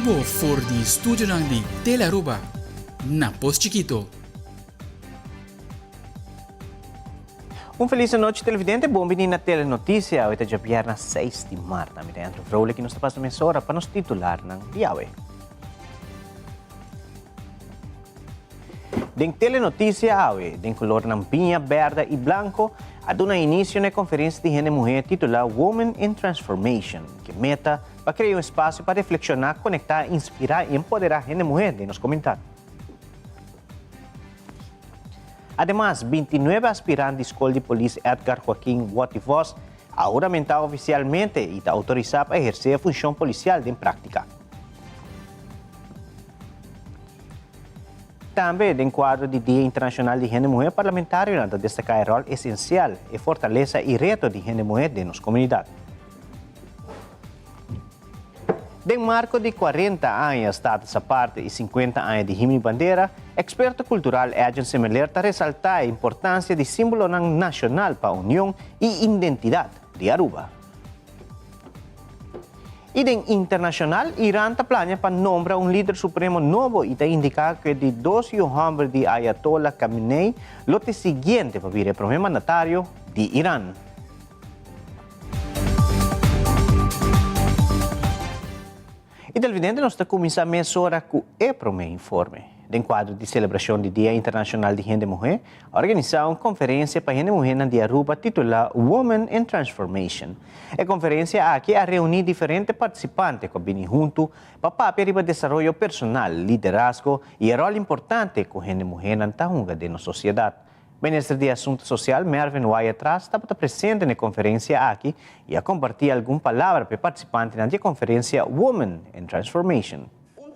Tubo for di studio ng di Telaruba na Post Chiquito. Feliz noite, televidente. Bom dia na Telenotícia. Hoje é viernes 6 de março. Nami tayo Andrew Frole, que nos tapas na mesora para nos titular ng Diawe. Deng Telenotícia, awe, deng color ng pinha, verde e blanco, aduna início na conferência de Gênero Mulher titular Women in Transformation, que meta para criar espaço para reflexionar, conectar, inspirar e empoderar Gênero Mulher de nos comentar. Además, 29 aspirantes de Escola de Polícia Edgar Joaquim Wativos agora aumentaram oficialmente e está autorizado para exercer a função policial em prática. Também, no quadro do Dia Internacional de Gênero Mulher, parlamentário nada destacar o rol essencial e fortaleza e reto de Gênero Mulher de nossa comunidade. No marco de 40 anos Estados à parte e 50 anos de Himne Bandeira, experto cultural Agency Meller está ressaltar a importância de símbolo nacional para a união e identidade de Aruba. E em internacional, Irã está planeando para nombrar líder supremo novo e está indicando que de 12 homens de Ayatollah Khamenei, lote seguinte para vir o primeiro mandatário de Irã. E televidente, nós estamos começando a mesura com o primeiro informe. No quadro de celebração do Dia Internacional de Gênero Mulher, organizou uma conferência para Gênero Mulher na Aruba titulada Women in Transformation. A conferência aqui a reunir diferentes participantes que vêm junto para papel de desenvolvimento personal, liderazgo e o rol importante que o Gênero Mulher na tahunga de nossa sociedade. O ministro de Assuntos Social, Mervyn Wyatt-Russ, estava presente na conferência aqui e a compartilhar algumas palavras para participantes na conferência Women in Transformation.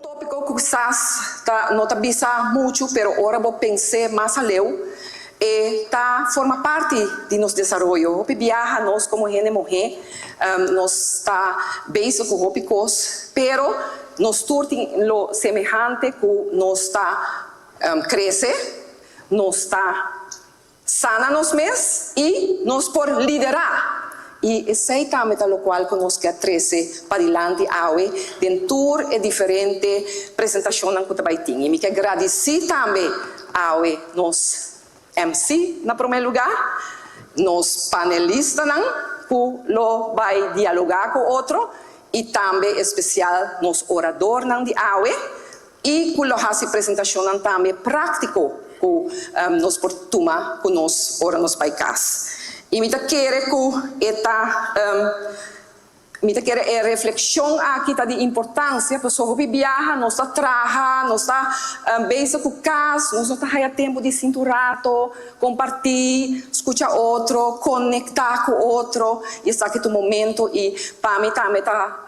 Tópico que quizás não está bisa muito, mas agora vou pensar mais além e forma parte de nosso desenvolvimento. O viaja nós como Gênero Mulher, nós está bem com o picos, pero nós turtim lo semelhante que nós está crescer, nós está sana nós mesmos e nós por liderar. E esse também é o qual nós quer trazer para diante hoje, dentro é diferente apresentação que nós temos. E me quer agradecer também hoje nós MC na primeiro lugar, nós panelistas que lo vai dialogar com outro e também especial nós orador de hoje e que lo hace apresentação também prático que nós por tomar com nós ora nos países. E me quer que a reflexão aqui está de importância, porque só viaja, nós está trabalhando, nós está bem com o caso, nós está tendo tempo de cinturato, compartilhar, escutar outro, conectar com outro, e está aqui no momento, e para mim também está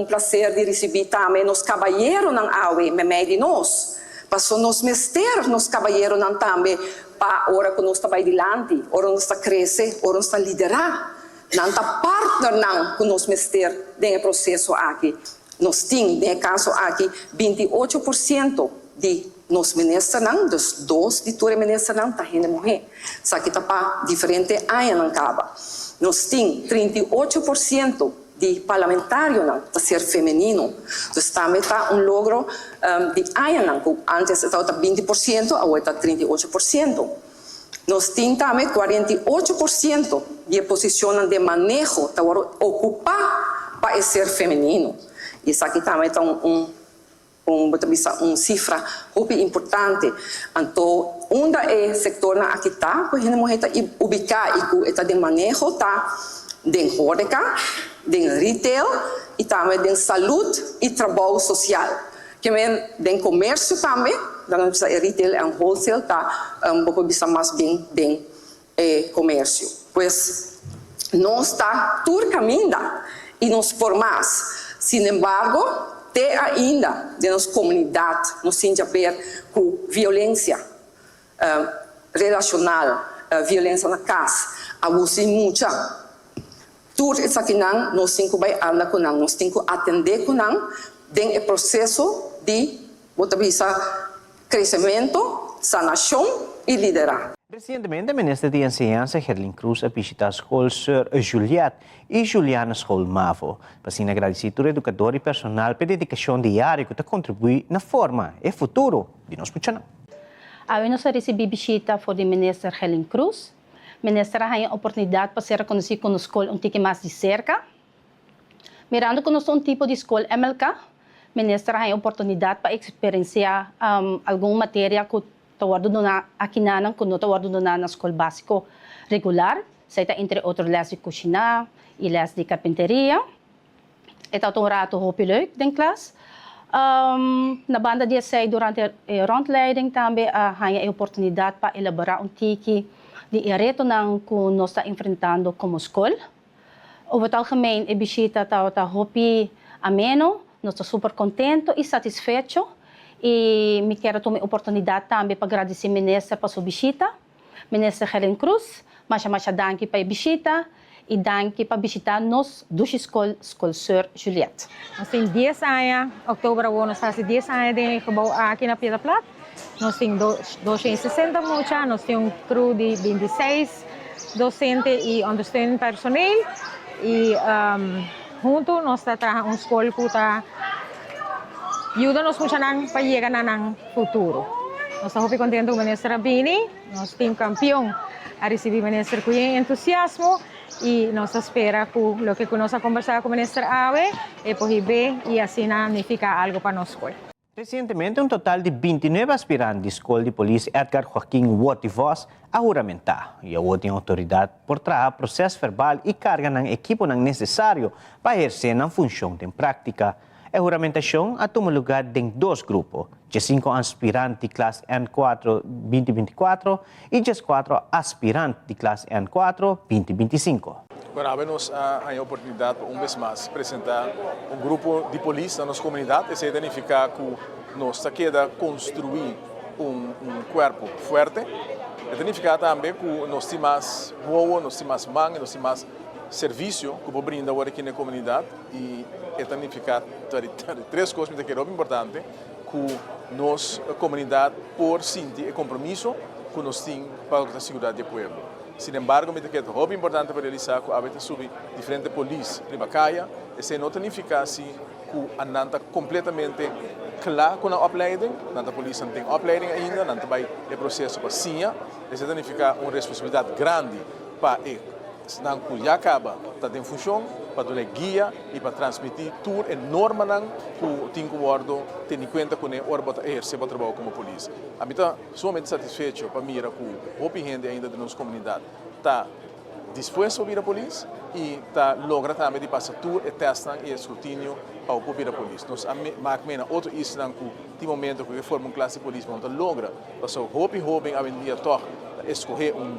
prazer de receber também os caballeros na AUE, meio de nós. Passou nos mester, nos caballeros também, para a hora que nós estamos adiante, a hora que nós estamos crescer, a hora que nós estamos liderar. Não está partner com nos mester no processo aqui. Nós temos, no caso aqui, 28% de nos ministros, dos 2 de todos os ministros, está Gênero Mulher. Isso aqui está para diferentes anos, não acaba. Nós temos 38% de parlamentário para ser feminino. Então, também está logro de anos, antes estava 20%, agora está 38%. Nós temos também 48% de posição de manejo para ocupar para ser feminino. E isso aqui também está uma cifra muito importante. Então, onde é o setor aqui está, porque a mulher está ubicada e está de manejo, está de horeca, de retail e também de saúde e trabalho social. Que vem de comércio também, da retail e wholesale está pouco mais bem comércio. Pois nós está tudo caminho e nos formamos. Sin embargo, tem ainda de nossa comunidade, nós temos a ver com violência relacional, violência na casa, abuso muito. Tudo isso aqui nós temos que andar com nós temos que atender com o processo de crescimento, sanação e liderar. Recentemente, o ministro de Enseñanza, Herlin Cruz, visitó a Escola Sir Juliet e Juliana School Mavo, para sin agradecido educador e personal pela dedicação diária que contribui na forma e futuro de nós puxando. Nós recebemos visita do ministro Herlin Cruz. O ministro tem a oportunidade para ser reconhecido com a escola pouco mais de cerca. Mirando com um tipo de escola MLK, o ministro tem a oportunidade para experienciar alguma matéria que aqui na escola básica regular, seja entre outros les de cozinha e les de carpinteria. É um rato muito leuk na classe. Na banda de essay, durante a rondleiding também há a oportunidade para elaborar tiki de reto que nós estamos enfrentando como escola. Over het algemeen, a visita está muito ameno, nós estamos super contentos e satisfeitos. E me quero tomar a oportunidade também para agradecer ao ministro por sua visita, ministro Herlin Cruz, mas danke para a visita e danke para visitar nós duas escolas, Escola Sir Juliet. Nós temos 10 anos, outubro nós temos 10 anos de gebouw aqui na Piedra Plata. Nós temos 260 muchas, nós temos crew de 26 docentes e understanding personal. E junto nós trabalhamos uma escola que ajuda-nos muito para chegar no futuro. Nós estamos muito contentes com o ministro Rabini, nós temos campeão a receber o ministro com entusiasmo e nós esperamos que o que nós conversamos com o ministro Awe é possível e assim significa algo para nós. Recentemente, total de 29 aspirantes da Escola de Polícia Edgar Joaquim Woti Voss a juramentar. E a outra autoridade por trás processo verbal e carga ng equipo necessário para exercer a função de prática. A juramentação a tomar lugar em dois grupos, 5 aspirantes de classe N4 2024 e 4 aspirantes de classe N4 2025. Agora, nós temos a oportunidade, vez mais, apresentar grupo de polícia na nossa comunidade e se identificar que nós queremos construir corpo forte. Identificar também que nós temos mais boa, nós temos mais manga, nós temos mais serviço que podemos brindar aqui na comunidade e identificar três coisas que é muito importante que nossa comunidade por sentir o compromisso que nós temos para a segurança do povo. Sin embargo, me é muito importante para realizar que a gente sube diferentes polícias de Bacaia e se não significa assim que a nanta completamente claro com a opleiding, a polícia não tem opleiding ainda, não vai o processo para sim, isso significa uma responsabilidade grande para não que já acaba, está em função para dar guia e para transmitir tudo a norma que tem que guardar, tendo em conta que é hora para exercer o trabalho como polícia. A mim está somente satisfeito para mirar que o gente ainda da nossa comunidade está disposto a ouvir a polícia e está logra também de passar tudo e testar e escrutínio para ouvir a polícia. Nós marcamos outro isso que tem momento que forma uma classe de polícia, mas logra passar hobby a vendia toch escolher um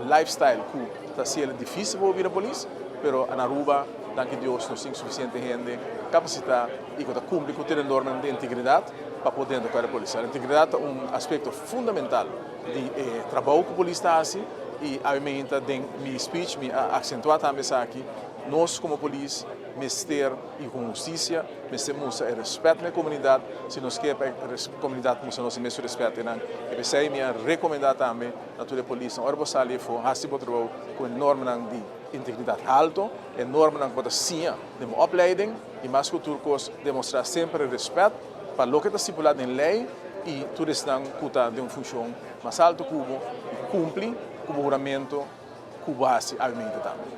lifestyle que está sendo difícil para ouvir a polícia, mas na Aruba, danke a Deus, nós temos suficiente gente capacitada e que cumpre com a norma de integridade para poder entrar a polícia. A integridade é aspecto fundamental do trabalho que a polícia faz e a minha meu speech me acentuar também aqui. Nós como polícia, ter e com justiça, temos respeito na comunidade. Se nós queremos a comunidade, nós temos respeito. E pensei me recomendar também a toda a polícia. Ora você ali for assim para trabalhar com norma de integridade alto, e norma para sim de opleiding e mais que tudo demonstrar sempre respeito para o que está estipulado em lei e tudo isso que está de uma função mais alta que cumpre com o juramento que base a minha também.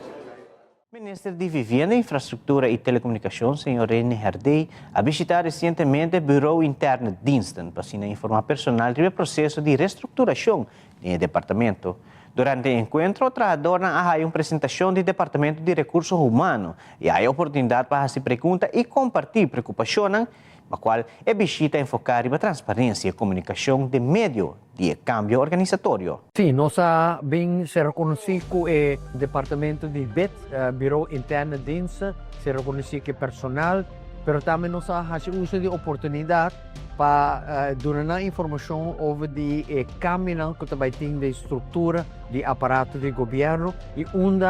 Ministro de Vivienda, Infraestrutura e Telecomunicações, Sr. René Herdey, a visitar recentemente o Bureau Interno de Diensten para informar personal sobre o processo de reestruturação do departamento. Durante o encontro, o trabajador há uma apresentação do Departamento de Recursos Humanos e há a oportunidade para fazer perguntas e compartilhar preocupações, a qual é visita enfocar em a transparência e comunicação de meio de cambio organizatório. Sim, nós bem se reconhece que o departamento de BIT, Bureau Interno de Diensten, se reconhece que personal, mas também nós fazemos uso de oportunidade para dar informação sobre o caminho que também tem de estrutura de aparato de governo e onde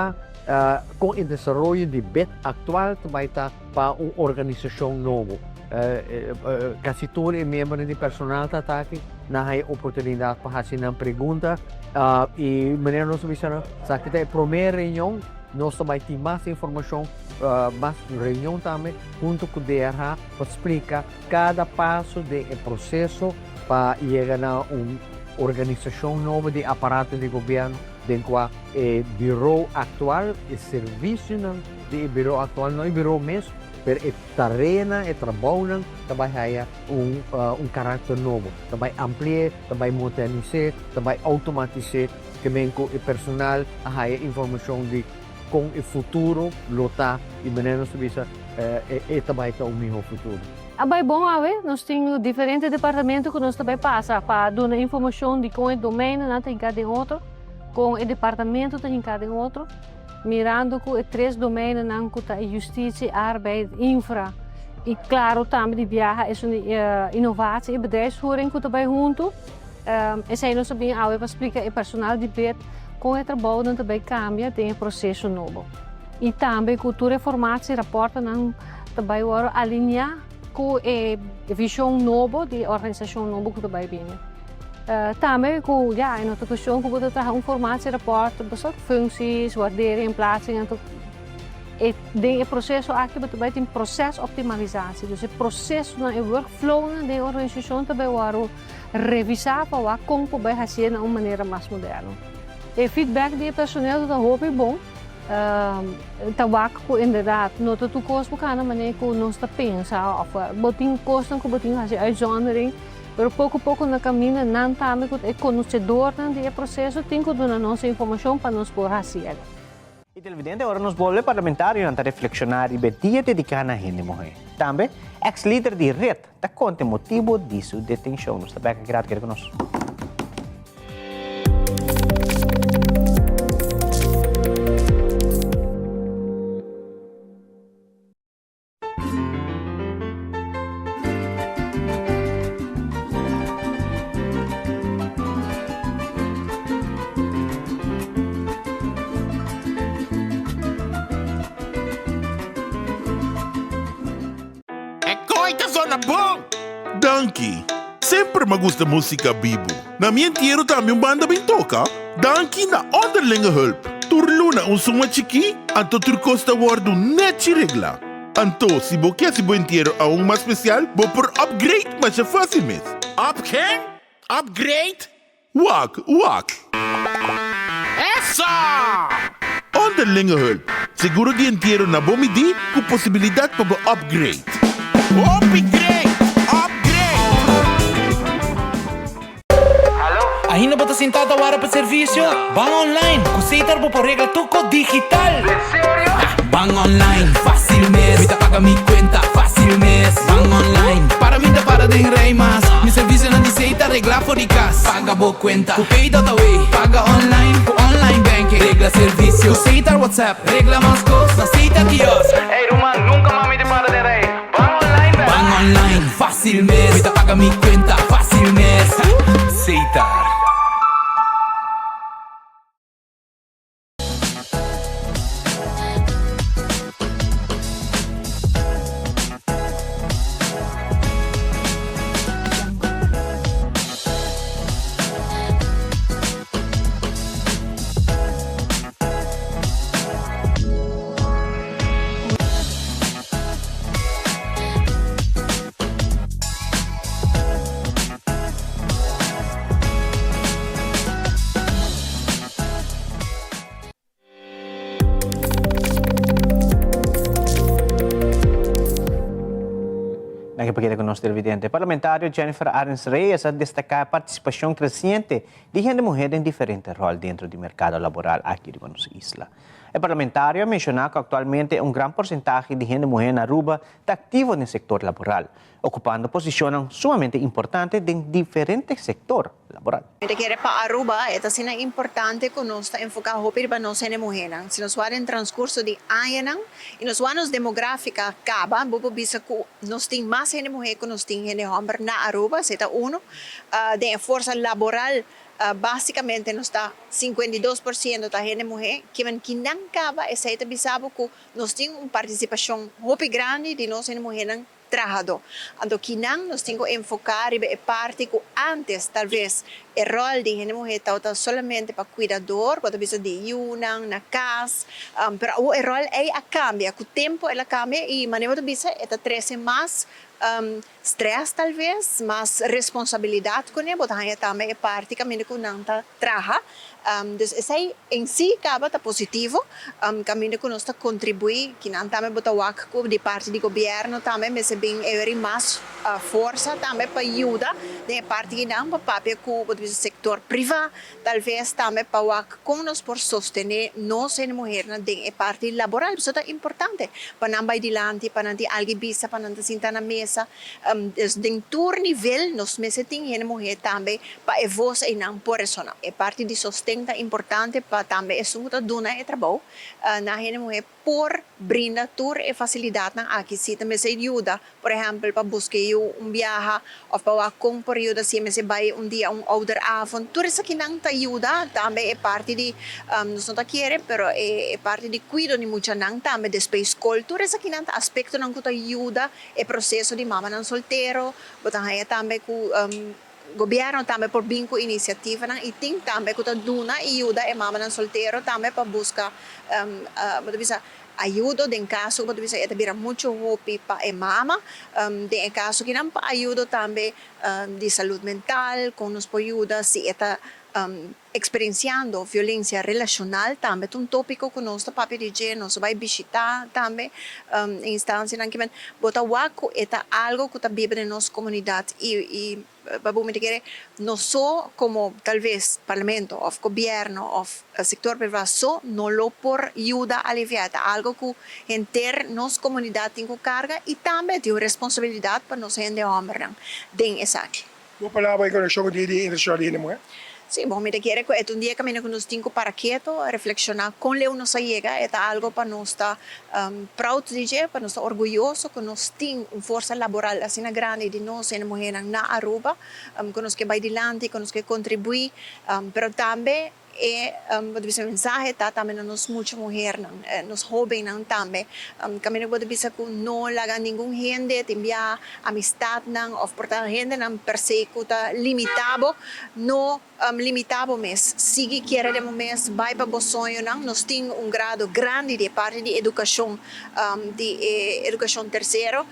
com o desenvolvimento de BIT atual também está para uma organização nova. Kasi todo e membro de personal tataki na hay oportunidad para hacer una pregunta y maneira nós bisa sa kita primeira reunião nós também tem mais informação mais reunião também junto com o DRH para explicar cada passo do processo para chegar a uma organização nova de aparato de governo den qual o bureau atual o serviço do bureau atual não é bureau mesmo pero o terreno o trabalho também há caráter novo também ampliar também modernizar também automatizar que bem com o personal há informação de com o futuro lutar e maneira nós bisa também está o melhor futuro. Abay bom ave, nós temos diferentes departamentos que nós também passa para dar informação de com o domínio na tem cada outro, com o departamento tem cada outro, mirando com os três domínios não com a justiça, arbeid, infra e claro também de viajar é uma inovação e bedrijfsvoering que também junto. E sei nós também ave para explicar o personal de bed com o trabalho também cambia tem processo novo. E também cultura e formação reporta não também agora alinhar com a visão nova de organização nova que também vem. Também com a nossa questão que você traz formação reporta sobre funções, waardering, plaatsing e o processo aqui também tem processo optimalização. Dus o processo na workflow da organização também agora revisar para como poder fazer de uma maneira mais moderna. O feedback do personal da hoop é bom. Tabaco inderdaad, not de toekomst bekend manier que nós está pensando, of botin kosten que botin fazer uitzondering, pero pouco a pouco na caminho não também que é conhecedor do processo tem que dar nossa informação para nós poder fazer. E televidente, agora nos volve parlamentário a reflexionar e dia dedicada a gente morrer. Também, ex-líder de RED, está conta motivo de sua detenção. Nós está bem grato que conosco. Danke. Sempre me gusta música bibo. Na minha tierra também banda bem toca. Danke na onderlinge hulp. Turluna suma chiqui, anto turcosta wardu net regla. Anto, si bo quer si bo inteiro a mais especial, bo por upgrade, mas é fácil mesmo. Quem? Upgrade? Wak. Essa! Onderlinge hulp. Seguro de inteiro na bom medi, com possibilidade para upgrade. Ainda bota sentada agora para serviço? Bang online, consider por regla tuco digital. Sério? Bang online, fácil mês. Mita paga mi cuenta, fácil mês. Bang online, para mim para de rei mas. Mi serviço não diceita regla for de casa. Paga boa cuenta, ku pay dot away. Paga online, ku online banking. Regla serviço, consider WhatsApp. Regla mais coisa, aceita kiosco. Ei, Roman, nunca mami de para de rei. Bang online, velho. Bang online, fácil mês. Mita paga mi cuenta, fácil mês. Aceitar. Porque com nosso televidente parlamentário Jennifer Arens Reyes a destacar a participação crescente de gente mulher em diferentes roles dentro do mercado laboral aqui de nossa isla. O parlamentário mencionou que atualmente um grande porcentagem de gente mulher na Aruba está ativo no setor laboral, ocupando posições sumamente importantes em diferentes setores laborais. Eu quero para Aruba, é assim importante que nós enfocar o para nós ser mulheres. Se nós vamos em transcurso de anos e nós vamos demográfica acaba, vamos ver que nós temos mais gente mulher que nós temos gente homem na Aruba, se está de força laboral. Basicamente, nós está 52% da gente mulher, que não acaba, é certo, bisabo que nós temos uma participação muito grande de nós mulheres trabajador. Ando kinang nos tengo enfocar e parte que antes talvez o rol de gente mulher estava solamente para cuidador, quando bisa de yunang na casa, pero o rol é a cambia, com o tempo ela cambia e maneira bisa eta trece mais stress talvez, mais responsabilidade com ele, botar também é parte caminho com não tá traha. Dus essa em si acaba tá positivo, caminho com nós tá contribui, que não também botar o de parte do governo também, mas bem é mais força também para ajuda, de parte que não para papel com o setor privado, talvez também para o com nós por sostener nós em mulher na de parte laboral, isso é importante, para não vai dilante, para não ter alguém bisa, para não ter sentar na mesa, de todo nível nós mesmo tem em mulher também para voz e não por isso não, é parte de sustento importante para também isso que dona é trabalho na gente mulher por brinda tour e facilidade na aqui se também se ajuda por exemplo para buscar viagem ou para com período se me se vai dia outer avond tudo isso que não te ajuda também é parte de nós não queremos pero é parte de cuido de muita não também de space school tudo isso que não aspecto não que te ajuda é processo de mama não solteiro botar aí também com governo também por vínculo iniciativa e tem também que dona ajuda e mama não solteiro também para buscar ajuda em caso que você vira muito hope para a mama em caso que não ajuda também de saúde mental com nos ajuda se está experienciando violência relacional também um tópico que nós papel de nós vai visitar também em instância em que bota waco é algo que está vive na nossa comunidade e vamos dizer não só como talvez parlamento ou governo ou setor privado só não lo por ajuda aliviada algo que inteiro nossa comunidade tem que carga e também tem responsabilidade para nós gente homem den essa aqui. Vou falar com o show de internacional de mulher. Sim, bom, me quiere que é dia caminho que nós temos para quieto, reflexionar com leu nos chega, é algo para nós estar proud de dizer, para nós estar orgulhoso que nós temos uma força laboral assim grande de nós em mulher na Aruba, que nós que vai dilante, que nós que contribui, pero também pode ser mensagem tá também nos muita mulher nos jovens não também caminho pode ser que não laga nenhum gente enviar amistade não ou portanto gente não persecuta limitado não limitado mas sigue queremos mês vai para o sonho não nós temos grado grande de parte de educação terceiro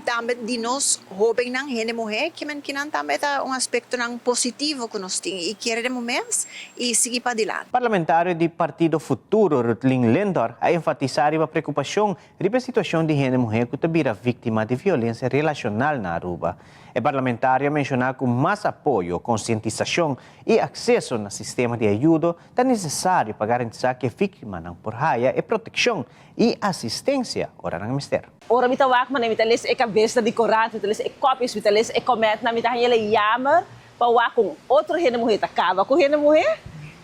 também de nós jovens não gente mulher que não também tá aspecto não positivo que nós temos e queremos mês e seguir para adiante. Parlamentário do Partido Futuro, Rutlin Lendor, a enfatizar a preocupação sobre a situação de gente mulher que vira vítima de violência relacional na Aruba. O parlamentário mencionou que mais apoio, conscientização e acesso no sistema de ajuda é necessário para garantir que a vítima não por raia e proteção e assistência ora ng mistério. Ora mitawak man mitalis e cabeça de corante, mitalis e copies, mitalis e comment na mitahele yammer para com outro gente mulher acaba com gente mulher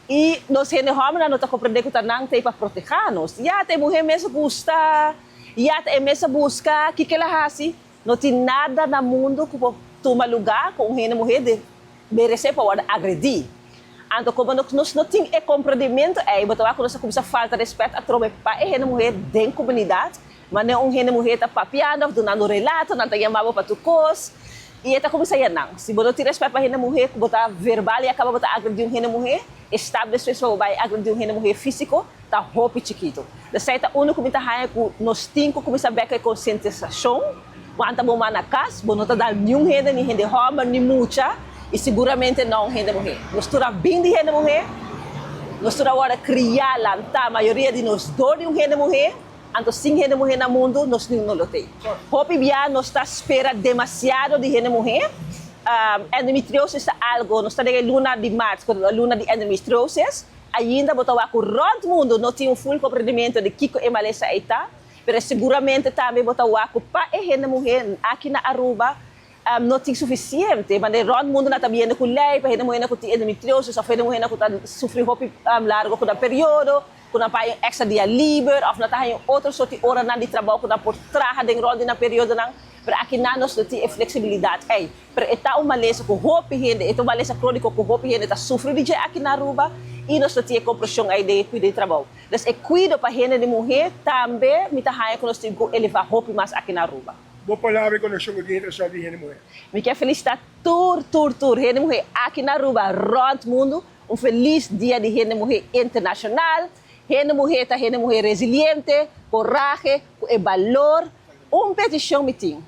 e nós gente homem não tá compreender que tá não tem para proteger-nos. Já tem mulher mesmo gusta, já tem mesmo busca que ela hasi, não tem nada no mundo que toma lugar com gente mulher de merecer para agredir. Então como nós não tem compreendimento, botar que nós começa a falta de respeito a trobe para gente mulher dentro da comunidade, mas não gente mulher tá papiando, dando relato, não tá chamando para tu cos. E está começando a não. Se você não tem respeito para a mulher, botar verbal e acaba botar agredir uma mulher, estabelecer pessoa vai agredir uma mulher físico, tá roupa chiquito. Dessa é o único que que nós temos que começar a ver a conscientização. Quando vamos na casa, não está dando nenhum gente, nem gente homem, nem muita, e seguramente não gente mulher. Nós estamos bem de gente mulher, nós estamos agora criar a maioria de nós dor de uma gente mulher. Então, sem gente mulher no mundo, nós não lo temos. Hope bia, nós está espera demasiado de gente mulher. Endometriose é algo, nós está na luna de março, a luna de endometriose. Ainda, botar o todo mundo não tem full compreendimento de que é maleza aí tá. Mas seguramente também botar o para a gente mulher aqui na Aruba não tem suficiente. Mas todo mundo não está vendo com lei, para a gente mulher que tem endometriose, só para a gente mulher que está sofrendo hope largo com o período. Kuna pa yung extra dia libre, of na tayo outro sorte hora na de trabalho kuna por traha den rol na período nang pero aqui na nós tem flexibilidade pero eta uma malesa com hope gente eta malesa crônico com hope gente tá sofrendo de aqui na Aruba e nós tem compreensão aí de cuidar de trabalho das cuido para gente de mulher também me tá que nós temos que elevar hope mais aqui na Aruba. Vou palavra com o Jogo Dia Internacional de Gênero e Mulher. Me quer felicitar tour, Rede Mulher aqui na Aruba, round mundo. Feliz dia de Rede Mulher Internacional. Rede Mulher tá Rede Mulher resiliente, coragem, valor. Petição me tem.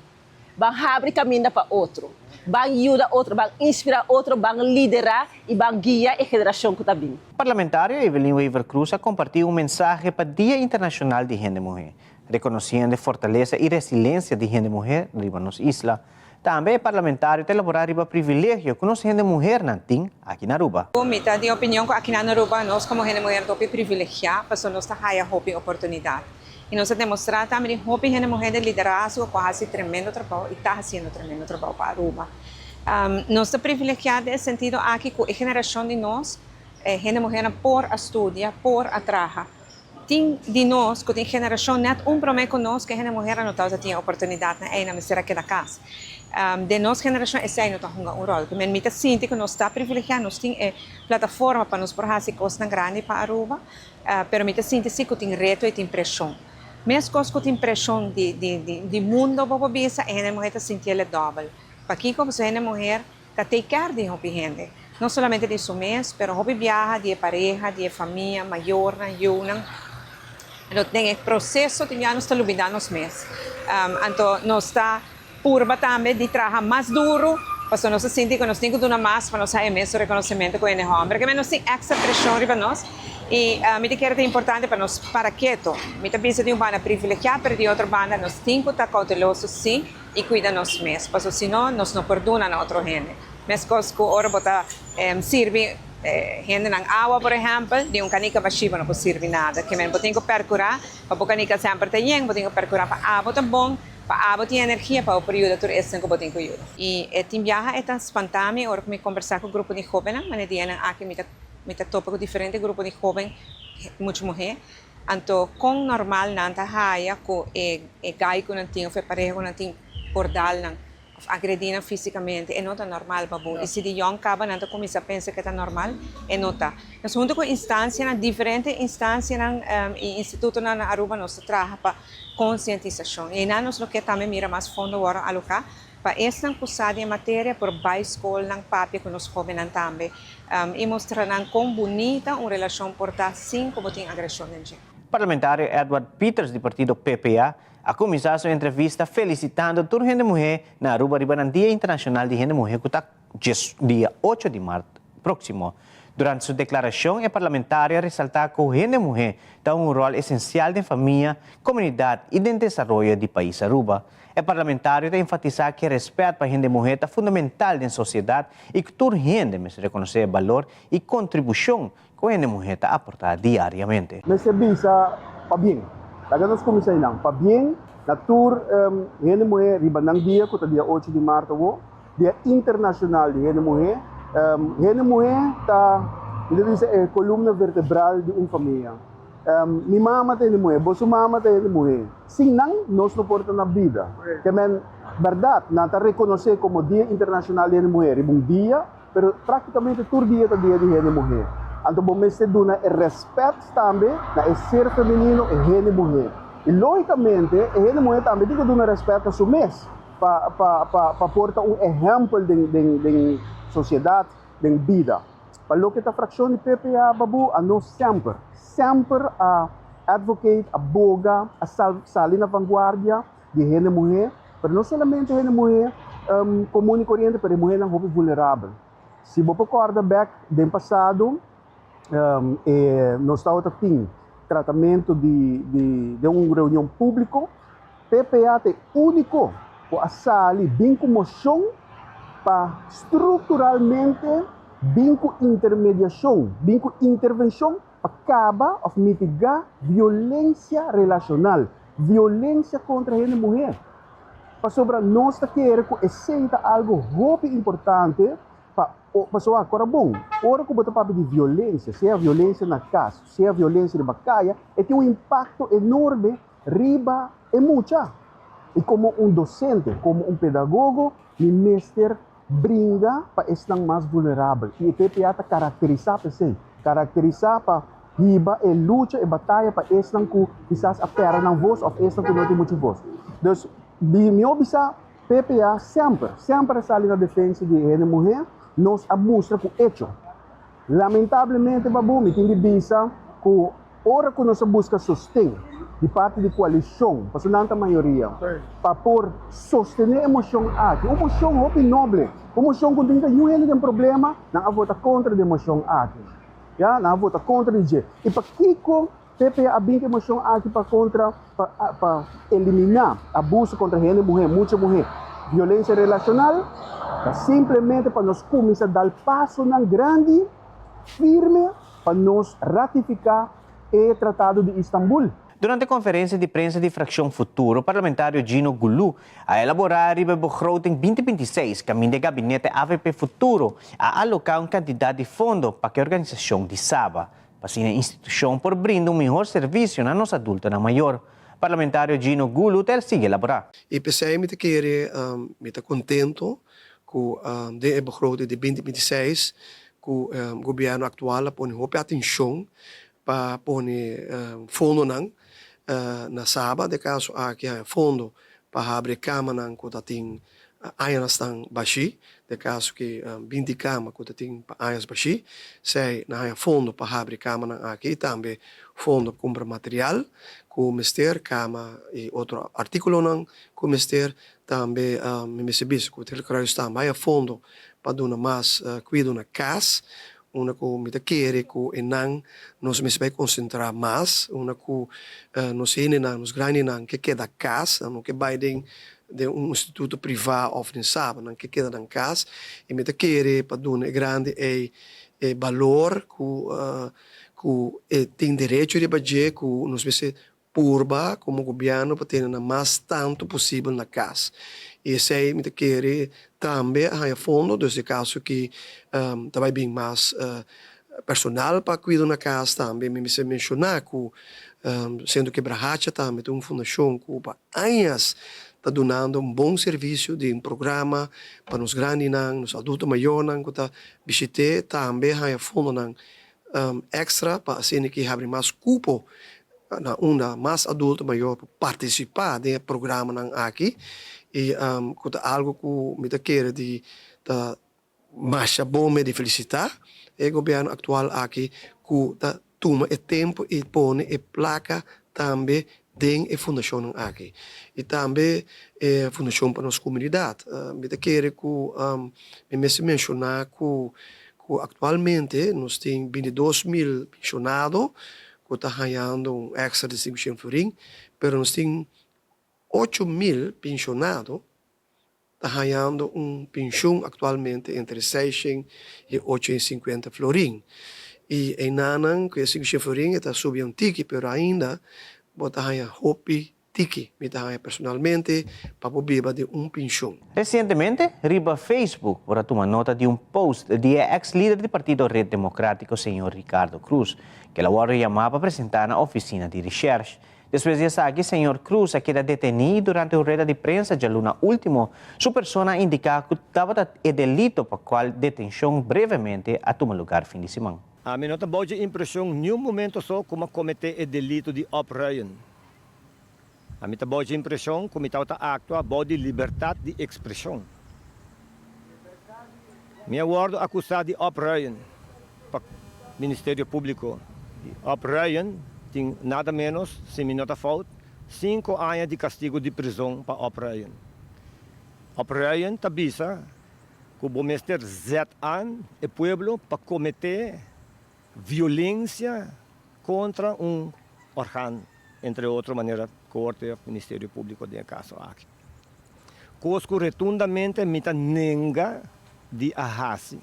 Vão abrir caminho para outro. Vão ajudar outro, vão inspirar outro, vão liderar e vão guiar a geração que está vindo. Parlamentário Evelyn Weaver Cruz compartiu mensagem para o Dia Internacional de Gênero e Mulher, reconhecendo a fortaleza e resiliência de Gênero e Mulher riba nos isla. Também é parlamentário de elaborar o privilégio que nós Gênero e Mulher não tem aqui na Aruba. Mitad de opinião que aqui na Aruba, nós como Gênero e Mulher, somos privilegiados, porque nós temos a oportunidade. E nós demonstrar também que a Gênero e Mulher de liderazgo faz tremendo trabalho e está fazendo tremendo trabalho para a Aruba. Nós estamos privilegiados no sentido aqui que a geração de nós, Gênero e Mulher, por a estudar, por a trabalhar. Tem de nós, que tem geração, net problema com nós, que a Gênero e Mulher não tem oportunidade na mistura aqui da casa. De nossa geração, esse aí não está jogando um rol. Porque me sinto que nós estamos privilegiados, nós temos plataforma para nos fazer coisas grandes para a Aruba, mas me sinto que tem reto e tem pressão. Mesmo coisas que tem pressão de mundo, para a Gênero e Mulher está sentindo dobro. Para aqui, como a Gênero e Mulher, está take care de a gente. Não somente de seu mês, mas de viaja, de pareja, de família, maior, junam. Então, tem o processo de nós estar olvidando os meses. Então, nós está purba também de trabalhar mais duro, porque nós sentimos que nós temos que dar mais para nós ter mesmo reconhecimento com o homem. Porque nós temos extra pressão para nós. E me quero que é importante para nós para quieto. Me penso de banda privilegiada, mas de outra banda nós temos que estar cautelosos sim e cuidar nós mesmos, porque senão nós não perdonamos a outra gente. Mas coisas que agora botar serve gente na água, por exemplo, de canica baixinha não serve nada. Que eu tenho que percurar, para a canica sempre tem eu tenho que percurar para a água tá bom, para a água tem energia para o período todo esse que eu tenho que ajudar. E tem viagem é espantame, agora que me conversar com o grupo de jovens, mas de aqui me topo com diferentes grupos de jovens, muitas mulheres. Então, com normal não tá raia, com gai que não tem, ou pareja que não tem bordal não. Agredindo fisicamente, é não está normal, babu. E se de young acaba, não começa a pensar que está normal, é não está. Nós junto com instâncias, diferentes instâncias e institutos na Aruba, nós trabalhamos para conscientização. E nós lo que também mira mais fundo agora a alocar para essa usada em matéria por a escola, não papi com os jovens também. E mostrar quão bonita uma relação portar sim como tem agressão em gente. Parlamentário Edward Peters, do partido PPA, a começar sua entrevista felicitando toda a Gênero e Mulher na Aruba no Dia Internacional de Gênero e Mulher, que está dia 8 de março próximo. Durante sua declaração, o parlamentário ressaltou que a Gênero e Mulher tem rol essencial na família, comunidade e no desenvolvimento do país Aruba. O parlamentário enfatizou que o respeito para a Gênero e Mulher é fundamental na sociedade e que toda gente deve reconhecer o valor e contribuição que a Gênero e Mulher aporta diariamente. Me serviça para bem. Taga nós começamos não, para bem, na tour Gênero e Mulher riba nang dia que dia 8 de março, dia internacional de Gênero e Mulher. Gênero e Mulher é a coluna vertebral de uma família. Mi mama tem mulher, bosu mama tem mulher. Sim, nós não portamos na vida. Que é verdade, nós reconhecer como Dia Internacional de Mulher, é um dia, mas praticamente todo dia é dia de mulher. Então, vamos ter respeito também na ser feminino e gênero mulher. E logicamente, a gênero mulher também tem que dar respeito a seu mês, para portar exemplo de sociedade, de vida. Para o que a fração de PPA, babu, a nós sempre advocate, aboga, a salir na vanguardia de gênero mulher, mas não somente gênero mulher comum e corrente, mas mulher não é vulnerável. Se você recorda back do passado, nós estávamos tendo tratamento de uma reunião pública, PPA é único para sair bem com moção para estruturalmente bem com intermediação, bem com intervenção para acabar ou mitigar violência relacional, violência contra a mulher. Para sobre nós queremos que seja algo muito importante para pessoa agora bom. Ora que você fala de violência, seja violência na casa, seja violência de bacaia, tem um impacto enorme riba e muita. E como um docente, como um pedagogo, o mestre brinda para estar mais vulnerável. E o PPA está caracterizado para si, caracterizado para riba e luta e batalha para estar com quizás a perna na voz ou estar com não tem muita voz. Então, Minha obisa PPA sempre sale na defesa de a mulher, nos abusa com hecho. Lamentavelmente, babu, me tem de bisa que ora que nós busca sustento de parte da coalição, para a maioria, para por sostener a emoção aqui. Uma emoção muito nobre, uma emoção que tem nenhum problema, não vota contra a emoção aqui. Já, não vota contra o G. E para Kiko, PPA a bem emoção aqui para contra, para eliminar abuso contra a mulher, muita mulher, violência relacional, simplesmente para nós começar a dar passo na grande, firme, para nós ratificar o Tratado de Istambul. Durante a conferência de prensa de Fracção Futuro, o parlamentário Gino Gulu a elaborar a begroting 2026, caminho de gabinete AVP Futuro, a alocar uma quantidade de fundo para que a organização de Saba, para a instituição por brindar um melhor serviço na nossa adulta na maior. Parlamentário Gino Gulu sigue elaborar. E pensei me querer, me está contento com a begroting de 2026, que o governo atual põe atenção para pôr fundo na Saba, de caso aqui há fundo para abrir cama que tem aias tão baixi, de caso que 20 cama que tem aias baixi, sei na há fundo para abrir cama aqui também fundo para comprar material, com mister cama e outro artigo não com mister também me serviço com o creio também há fundo para dar mais cuidado na casa. Una ko mita kere ko enang nos me vai concentrar mais, una ko nos enang nos grande nang que queda casa, no que vai de instituto privado of nem sabe, nang que queda na casa e mita kere para dona grande valor ko tem direito de baje ko nos vai purba como governo para ter mais tanto possível na casa. E sei me querer também a fundo desse caso que também bem mais personal para cuidar na casa também me se mencionar que sendo que Brahacha também tem uma fundação que para anos está dando um bom serviço de um programa para os grandes nos adultos maiores que está visitando também a fundo extra para assim que abre mais cupo na uma mais adulto maior para participar do programa aqui. E algo que me quer de mais bom de felicitar o governo atual aqui que toma o tempo e põe a placa também dentro da fundação aqui e também a fundação para nossa comunidade me quer que me mencionar que atualmente nós temos 22.000 pensionados que está ganhando extra de 500 florim, mas nós temos 8.000 pensionados está ganhando pensão atualmente entre 600 e 850 florim. E em Nanan, que é 500 florim, está subindo um tique, mas ainda está ganhando hopi tique, está ganhando personalmente para poder de pensão. Recentemente, riba Facebook, ora tomar nota de post do ex-líder do Partido Rede Democrático, senhor Ricardo Cruz, que ela agora chamava para apresentar na oficina de recherche. Depois de aqui, senhor Cruz queda detenido durante a rueda de prensa de luna último. Sua persona indica que estava em delito para qual detenção brevemente a tomar lugar fim de semana. A minha nota boa impressão, nenhum momento só como cometer o delito de operação. A minha boa impressão, como está actuar boa de liberdade de expressão. Minha word acusado de operação para o Ministério Público. Operação tem nada menos, se me nota falta, 5 anos de castigo de prisão para operação. Operação tabisa que o bomester Z-an e pueblo para cometer violência contra órgão, entre outras maneiras, corte do Ministério Público de caso aqui. Cosco retundamente me nega de ahasi.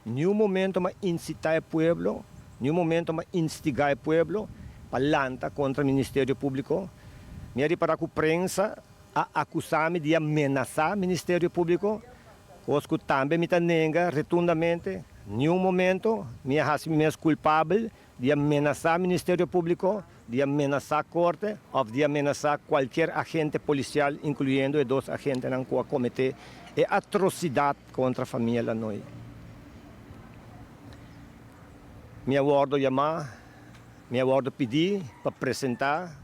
Nenhum momento me incitar o pueblo, nenhum momento me instigar o pueblo para lança contra o Ministério Público. Me para que a prensa acusar-me de ameaçar o Ministério Público. Cosco também me nega retundamente. Nenhum momento me assumi culpável de ameaçar o Ministério Público, de ameaçar a corte ou de ameaçar qualquer agente policial, incluindo os 2 agentes que cometer atrocidade contra a família da noite. Me aguardo chamar, me aguardo pedir para apresentar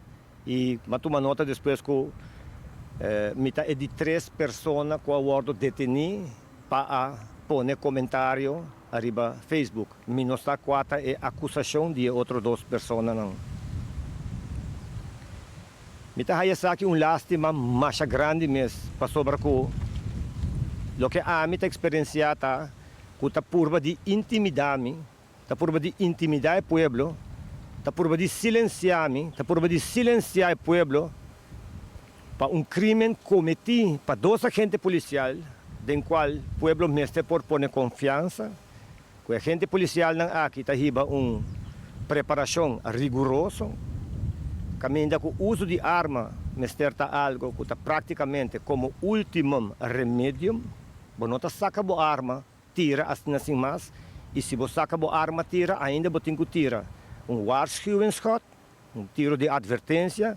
e tomar nota depois que mita é de 3 pessoas que foram detenidas para poner comentário arriba Facebook. Minosta 4 é acusação de outras 2 pessoas não. Mita haya sa akin lástima mais grande mes para sobra ko lo que a mita experienciata ko ta purba de intimidar-me, ta purba de intimidar o pueblo, ta purba de silenciar-me, ta purba de silenciar o pueblo para crime cometido para 2 agentes policiais, den qual o pueblo mestre por poner confiança, que o agente policial não aqui ta hiba preparação rigorosa, caminha com o uso de arma, mestre ta algo que ta praticamente como último remédio, não ta saca bo arma, tira assim mais, e se você saca bo arma tira, ainda botinho tira waarschuwingsschot, tiro de advertência,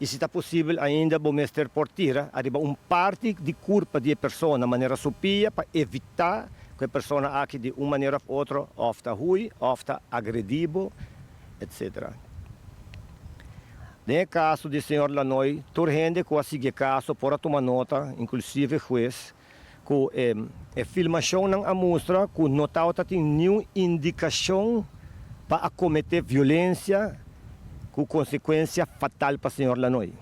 e se está possível ainda bo mestre por tira, arriba parte de culpa de pessoa na maneira supia para evitar que a pessoa aqui de uma maneira ou outra ofta ruim, ofta agredido, etc. No caso do senhor Lanoy, torrende que a seguir caso para tomar nota, inclusive juiz, que a filmação não mostra que notau tem nenhuma indicação para cometer violência com consequência fatal para o senhor Lanoy.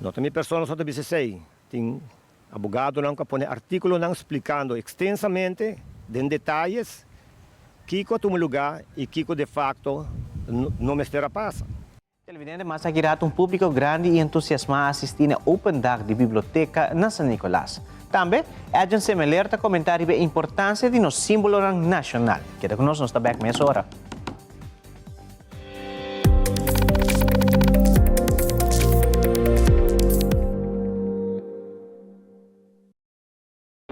Nota minha pessoa só deve ser tem abogado não que põe artículo não explicando extensamente, em detalhes, Kiko tem lugar e Kiko de facto não me passa. Televidente, mas aqui público grande e entusiasmado a assistir na Open Dag de Biblioteca na San Nicolás. Também, a agência me alerta comentário a importância de nosso símbolo nacional. Queda conosco, nós está back meia hora.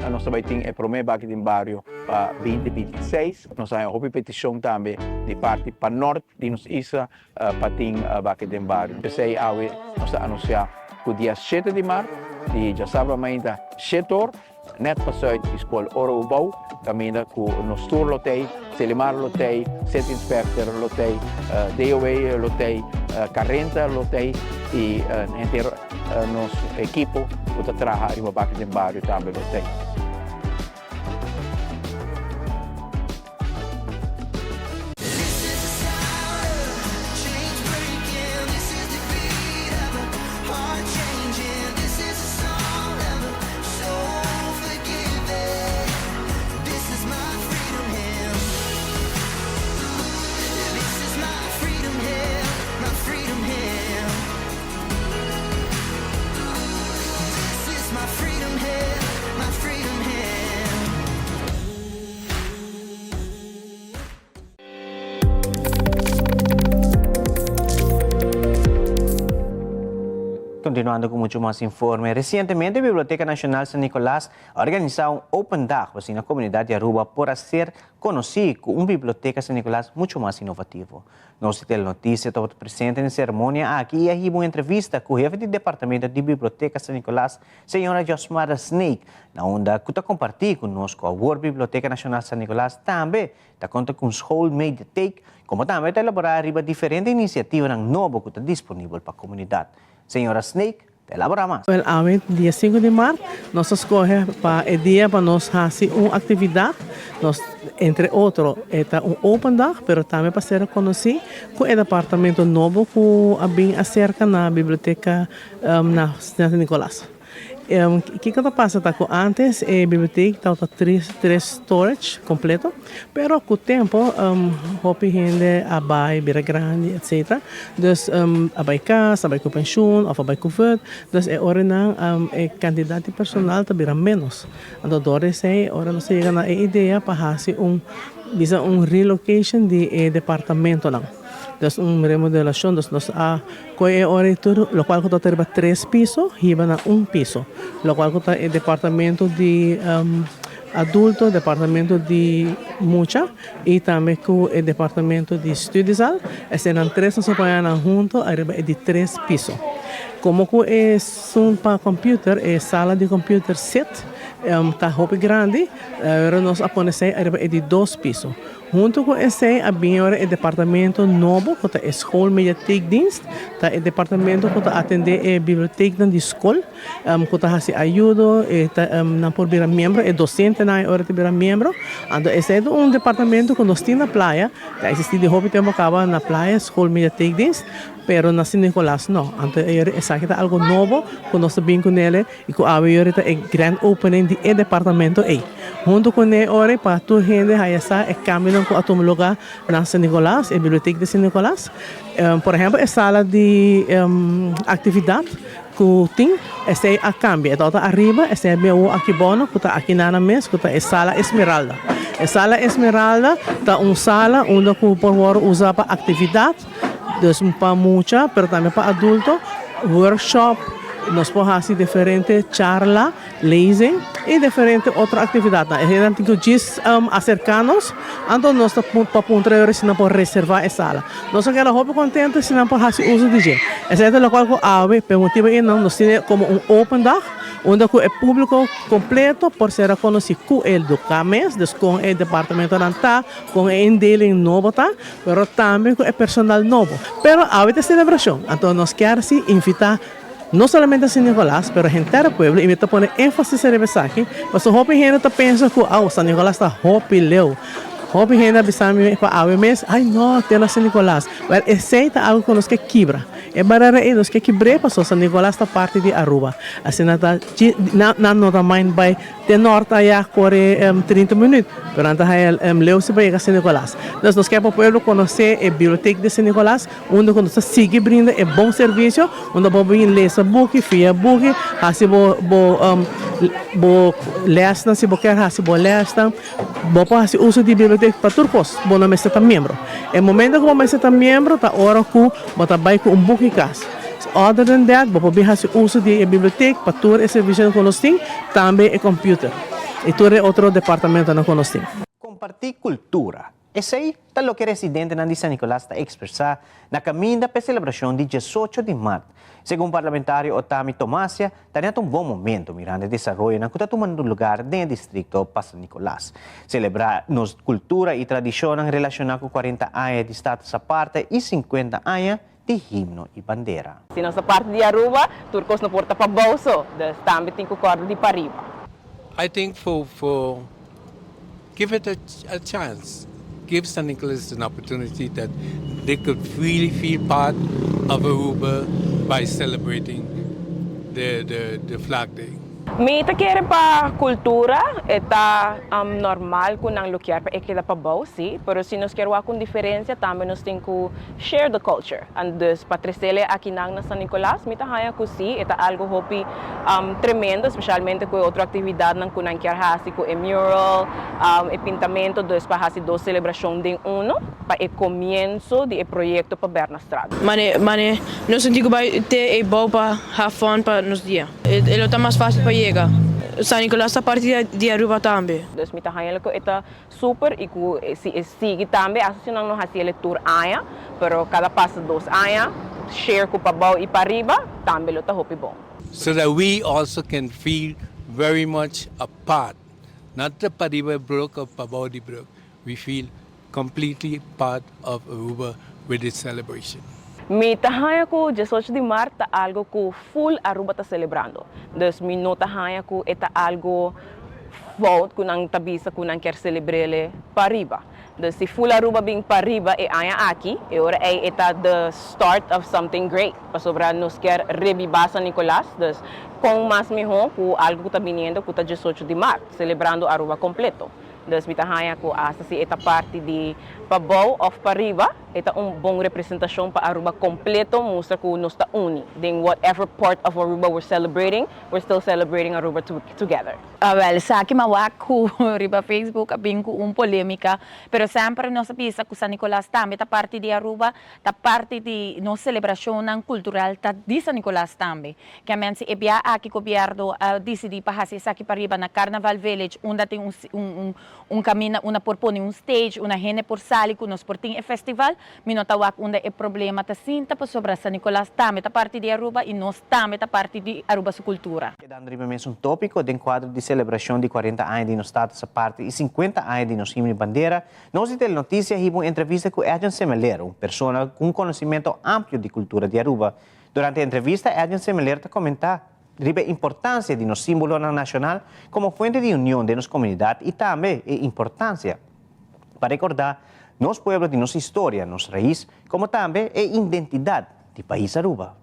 Nós também temos a promessa aqui no bairro para 2026. Nós temos uma petição também de parte para o norte de nossa isla para ter aqui no bairro. Nós anunciamos que o dia 7 de março, já sabemos ainda, 7 horas, net passado a escola Oro Ubau, caminha com o nosso tour lotei, Selimar lotei, Set Inspector lotei, DOA lotei, Carrenta lotei e inteiro nosso equipo que trabalha aqui no bairro também lotei. Continuando com muito mais informe, recentemente a Biblioteca Nacional San Nicolás organizou Open Dag na comunidade de Aruba para ser conhecido como uma biblioteca San Nicolás muito mais inovativa. Nós temos notícia estava presente na cerimônia aqui e uma entrevista com o chefe do Departamento de Biblioteca San Nicolás, senhora Josmara Snake, na onde está compartilhando conosco a World Biblioteca Nacional San Nicolás também está conta com os Whole Media Take, como também está elaborar diferentes iniciativas novas que estão disponíveis para a comunidade. Senhora Snake, elabora mais. Well, dia 5 de março, nós escolhemos para o dia para nós fazer uma atividade, nós, entre outros, é um Open Dag, mas também para ser conhecido com o departamento novo que bem acerca na biblioteca na San Nicolás. O que passa com antes a biblioteca estava três storage completo, pero com o tempo houve gente abai bira grande etc. Então abai casa, abai com pensão, ou abai com food, então é hora não a quantidade de personal também menos. Então agora sei hora nós chega na ideia para fazer relocation de departamento não. Então, uma remodelação, nós com hora tudo, o qual está tendo 3 pisos, riba na 1 piso, o qual está o departamento de adulto, departamento de mucha e também com o departamento de estudisal, serão 3 nós apanhamos juntos, arriba de 3 pisos. Como que é para computer, é sala de computer set, tá roupa grande, agora nós aponecemos é de 2 pisos. Junto com esse, agora o departamento novo, que é a School Mediatheekdienst, tá o departamento que atende a biblioteca da escola, que está ajuda, não por virar membro, é docente na hora de virar membro. Então, esse é departamento que nós temos na praia, tá existe de roupa tempo acaba na praia, School Mediatheekdienst, pero na São Nicolás não. Então, essa aqui é algo novo, que nós estamos com ele, e que agora é o grand opening do departamento aí. Junto com ele, agora, para toda a gente, aí está o caminho com a lugar na São Nicolás, a biblioteca de São Nicolás. Por exemplo, a sala de atividade que tem, essa é a cambio. Então, arriba, essa é meu aqui bono, que está aqui na mesa, que está a sala Esmeralda. A sala Esmeralda está uma sala onde o povo usa para atividade, para muita, mas também para adulto, workshop. Nós podemos fazer diferentes charlas, leasing e diferentes outras atividades. A gente tem que acercar-nos, então nós podemos reservar a sala. Nós queremos contente se não podemos fazer uso de gente. Esse é o local que abre, pelo motivo que nós temos como open day, onde o público completo pode ser conhecido com ele do CAMES, com o departamento natal, com o endeling novo, mas também com o personal novo. Mas há uma celebração, então nós queremos invitar não somente a São Nicolás, mas a inteira pueblo, e me está pondo ênfase nessa mensagem, mas o Hopi gente está pensando que São Nicolás está Hopi leu. Hopi gente está pensando que mês, ai não, tem a São Nicolás. Mas esse é algo que nos que quebra. É barara é nos que quebra, passou São Nicolás está parte de Aruba. Assim na nota mãe vai de norte a corre 30 minutos, mas antes leu se vai a São Nicolás. Nós nos queremos pueblo conhecer a biblioteca de São Nicolás, onde quando se sigue brinda é bom serviço, onde podemos ler esse book, fia book, assim lestam, se quer assim lestam, vou fazer uso de biblioteca para turcos, bom não me ser membro. É momento que você está membro, tá hora que você vai com book em casa. Other than that, vou poder fazer uso de biblioteca para todo esse serviço que nós temos, também é computer. E todo outro departamento que nós temos. Compartir cultura. Esse aí é o que o residente de São Nicolás está expressando na caminho para a celebração de 18 de março. Segundo o parlamentário Otami Tomasia, está um bom momento mirando o desenvolvimento na que está tomando lugar no distrito de São Nicolás. Celebrar nossa cultura e tradição relacionada com 40 anos de status à parte e 50 anos de himno e bandeira. Se nossa parte de Aruba, turcos não porta para bolso, também tem que corda de pariba. I think for give it a chance. Give St. Nicholas an opportunity that they could really feel part of Aruba by celebrating the Flag Day. Mita quer para cultura está normal com não lugar para que dá para bom, sim, mas se nós queremos com diferença também nós temos que share the culture. And para trazer aqui na São Nicolás, mita haya que sim, é algo hopi tremendo, especialmente com outra atividade não com não quer fazer com o mural, o pintamento, dos para fazer duas celebrações de para o começo do projeto para ver na estrada. Mas nós sentimos que ter é bom para have fun para nos dias. Ele está mais fácil para chega. São Nicolás está parte de Aruba também. Dus met de que está super e que se sigue também, assim não nos fazia leitura aia, pero cada passo 2 aia, share com para e para arriba, também está hopi bom. So that we also can feel very much a part, not the Pariba Brook or Pabodi Brook. We feel completely part of Aruba with its celebration. Mi tahaya ko 18 de março tá algo que full Aruba tá celebrando. Dus mi no tahaya ko eta algo vote que não tabisa que não quer celebrar para arriba. Dus se full Aruba bem para arriba e aya aqui, e ora é eta the start of something great. Para sobra nos quer revivar São Nicolás, dus com mais melhor com algo que tá vindo que tá 18 de março, celebrando Aruba completo. Dus mi tahaya ko asa si eta parte de Pabao of Pariba, eta bom representação para Aruba completo, mostra que nós está uni. Then whatever part of Aruba we're still celebrating Aruba together. Well, sa akin mawak ko riba Facebook abing ko polêmica, pero sempre nós pisa ko San Nicolás também ta parte de Aruba, ta parte de no celebração cultural ta di San Nicolás também. Que men si ebia aqui governo decidi para fazer sa aqui Pariba na Carnaval Village, onde tem caminho, uma propõe stage, uma gente por sali que nós portem festival, minotawak onde e problema ta sinta pa sobra San Nicolas também ta parte de Aruba e nós também ta parte de Aruba sua cultura. Quedando mesmo um tópico do quadro de celebração de 40 anos de nosso estado essa parte e 50 anos de nosso himno de bandeira, nós em notícia tivemos uma entrevista com Edson Semelero, uma pessoa com conhecimento amplo de cultura de Aruba. Durante a entrevista, Edson Semelero ta comentar a importância de nosso símbolo nacional como fonte de união de nossa comunidade e também a importância para recordar nosso pueblo de nossa história, nossa raiz, como também a identidade do país Aruba.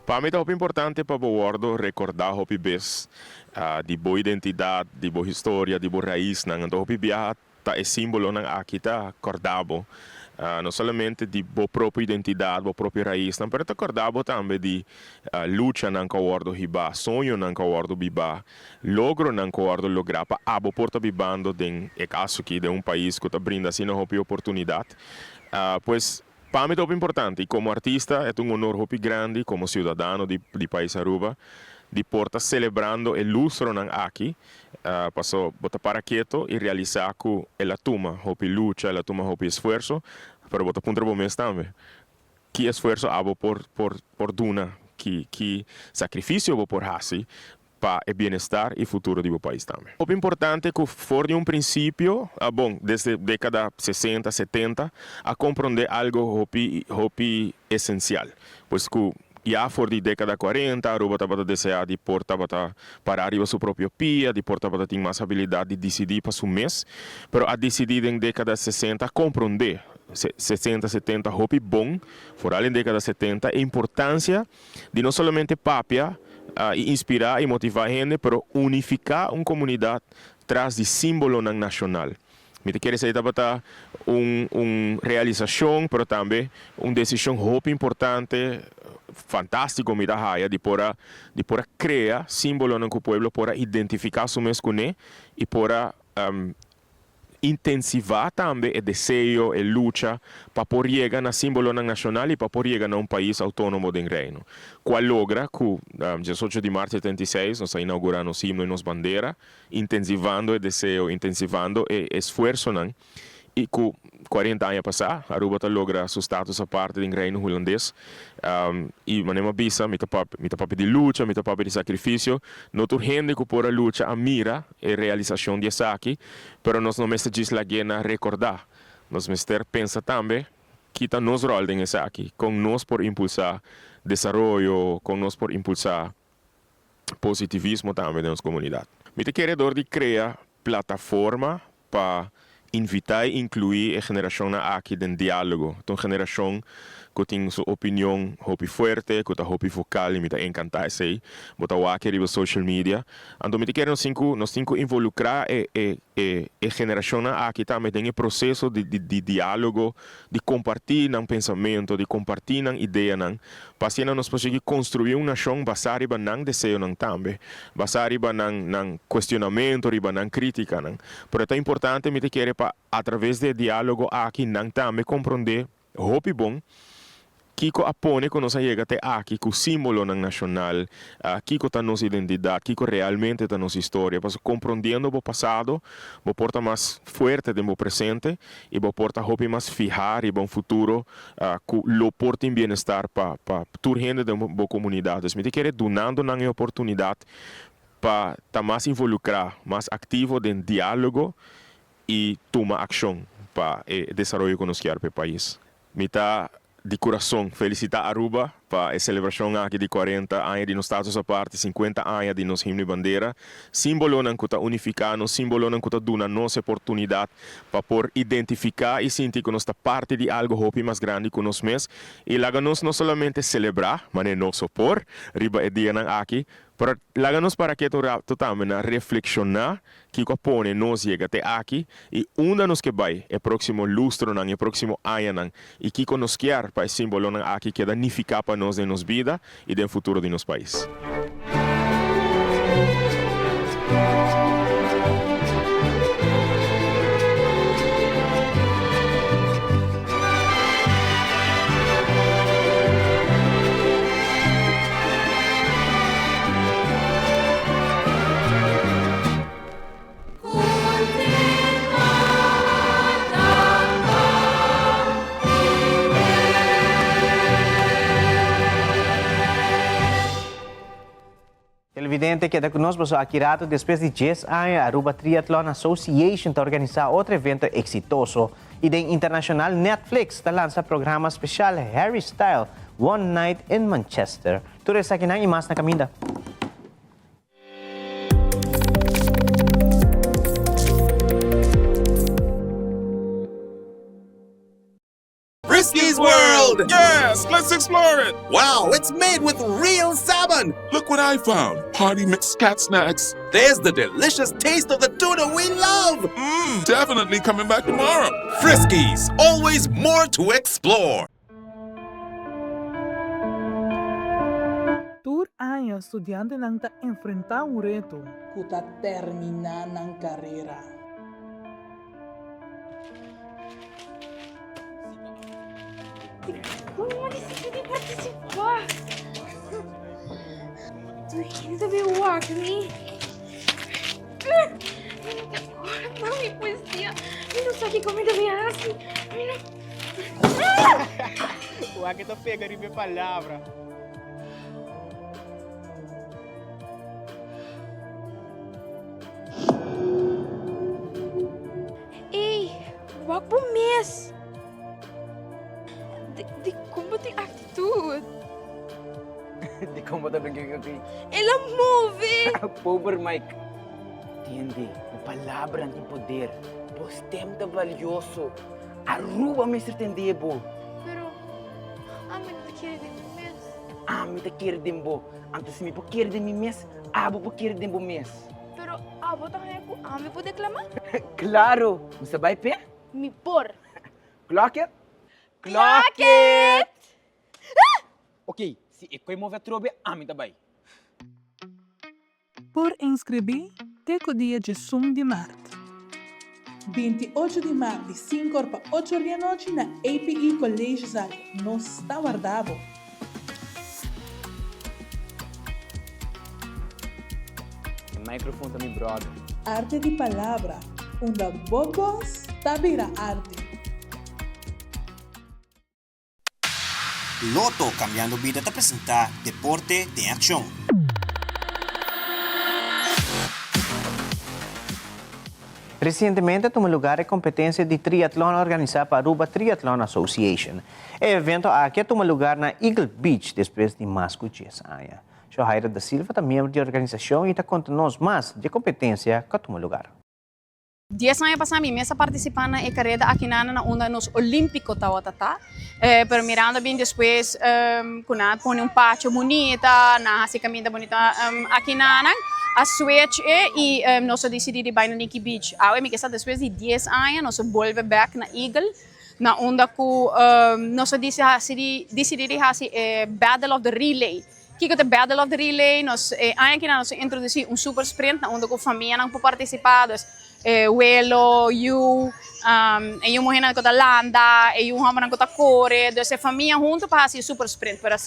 Para mim é importante para o guardo recordar o bes de boa identidade, de boa história, de boa raiz, então o biá tá é símbolo não aqui tá acordado, não somente de boa própria identidade, boa própria raiz, não, mas acordado também de luta não que o guardo riba, sonho não que o guardo biba, logro não que o guardo lograr para abo porta bibando de caso que de país que tá brinda assim uma oportunidade, pois para mim é importante, e como artista é honor muito grande, como cidadão de país Aruba, de porta celebrando o lustro aqui, passou botar para quieto e realizar que ela toma hopi luta, ela toma hopi esforço, para botar punto bom mês também. Que esforço abo por duna, que sacrifício abo por hasi, para o bem-estar e futuro do país também. O importante é que for de princípio, bom, desde a década 60, 70, a compreender algo hopi essencial, pois que já for de década 40, a Aruba estava desejando de porta para arriba sua própria pia, de porta para ter mais habilidade de decidir para seu mês, mas a decidir em década 60 compreender 60, 70, hopi bom, for além década 70, a importância de não somente papia, e inspirar e motivar a gente, mas unificar uma comunidade atrás de símbolo nacional. Me quer dizer que uma realização, mas também uma decisão muito importante, fantástico, me dá de pora criar símbolo no pueblo, para identificar su mes com ele e para intensivar também o desejo, a luta para por chegar na símbolo nacional e para por chegar a país autônomo do reino. Qual logra que 18 de março de 76 nós inauguramos o himno e nossa bandeira, intensivando o desejo, intensivando o esforço, e que 40 anos passados, Aruba logra seu status a parte do reino holandês, e manema bisa, mita papi de luta, mita papi de sacrifício, não gente que por a luta a mira a realização de aqui, pero nós não mestre diz la guena recordar, nós mestre pensa também que está nos rol em aqui, com nós por impulsar desenvolvimento, com nós por impulsar positivismo também na comunidade. Mita queredor de criar plataforma para invitar e incluir a geração aqui em diálogo. Então, geração que tem sua opinião muito forte, que está muito vocal, e me encanta isso. Botar o aqui na social media. Então, me quero nós temos que involucrar a geração aqui também tem o processo de diálogo, de compartilhar um pensamento, de compartilhar ideia, para assim nós possamos construir uma nação baseada em desejo também, baseada em questionamento, em crítica. Por isso é importante me quero através do diálogo aqui também compreender o bom Kiko apone que nós chega até aqui com o símbolo nacional, Kiko está nossa identidade, Kiko realmente está nossa história, para compreendendo o passado, o porta mais forte do presente e o porta hope mais fijar e bom futuro, que lo porta em bem-estar para toda gente da comunidade. Me quer donando na oportunidade para estar mais involucrar, mais ativo em diálogo e tomar ação para o desenvolvimento que nós queremos para o país. Me tá de coração felicitar Aruba para a celebração aqui de 40 anos de nos status a parte, 50 anos de nos himno e bandeira, símbolo não que unificado, símbolo não que dá nossa oportunidade para por identificar e sentir que nós está parte de algo hopi mais grande que nós mesmos e lá nós não somente celebrar, mas não sopor, riba é dia não aqui, para lá para que tu também reflexionar que põe nós chega até aqui e nos que vai é próximo lustro não é próximo ano não e que nos quer para símbolo não aqui que danificar para nós em nos vida e no futuro de nosso país. Evidente que conosco aqui rato depois de 10 anos, a Aruba Triathlon Association está organizando outro evento exitoso e da internacional Netflix está lançando programa especial Harry Style One Night in Manchester. Tudo isso aqui e mais na caminda. Frisky's World! Yes, let's explore it! Wow, it's made with real salmon! Look what I found. Party mixed cat snacks. There's the delicious taste of the tuna we love! Definitely coming back tomorrow. Frisky's, always more to explore! Tur años estudiante nang ta enfrentar un reto. Kuta terminar ng carrera. Como decidi participar? Tu ainda veio me. Mami, poesia. Eu não sei que comida veio assim. O que tu pega de minha palavra? Ei, wag po mês. De como tem atitude. De como tá brincando aqui? Ela move. Pobre Mike. Entende? A palavra tem poder. Pois tempo valioso. Aruba me entender, bo. Pero, ame não te quer de mim mês. Ame te quer de mim, bo. Antes me por quer de mim mês, abo por quer de mim mês. Pero, abo tá com ame pode declamar? Claro. Você vai pé? Me por. Clock it. Clock it! Ok, se eu mover a trobe, ame também. Por inscrever, teco dia de 1 de março. 28 de março, de 5 horas para 8 horas da noite, na API Colégio Zalho. Não está guardado. O microfone também, brother. Arte de palavra. Onde bobos tabira arte. Loto Cambiando Vida te apresenta Deporte de Acción. Recentemente, tomou lugar a competência de triatlon organizada para a Aruba Triathlon Association. O evento aqui tomou lugar na Eagle Beach depois de mais de 10 anos. Johaira da Silva é membro da organização e está contando-nos mais de competência que tomou lugar. 10 anos passamos a participar na carreira aqui na onda nos Olímpico tá. Pero mirando bem depois, quando põe pátio bonita, na caminhada bonita aqui a switch e nós decidimos ir no Nikki Beach. A mim que está depois de 10 anos nós volve back na Eagle, na onda que nós decidimos fazer Battle of the Relay. Que é o Battle of the Relay, nós aqui nós introduzimos super sprint na onda que a família não pode participar. Welo, eu morrendo com a landa, eu morrendo com a corre, então a família junto para fazer super sprint, mas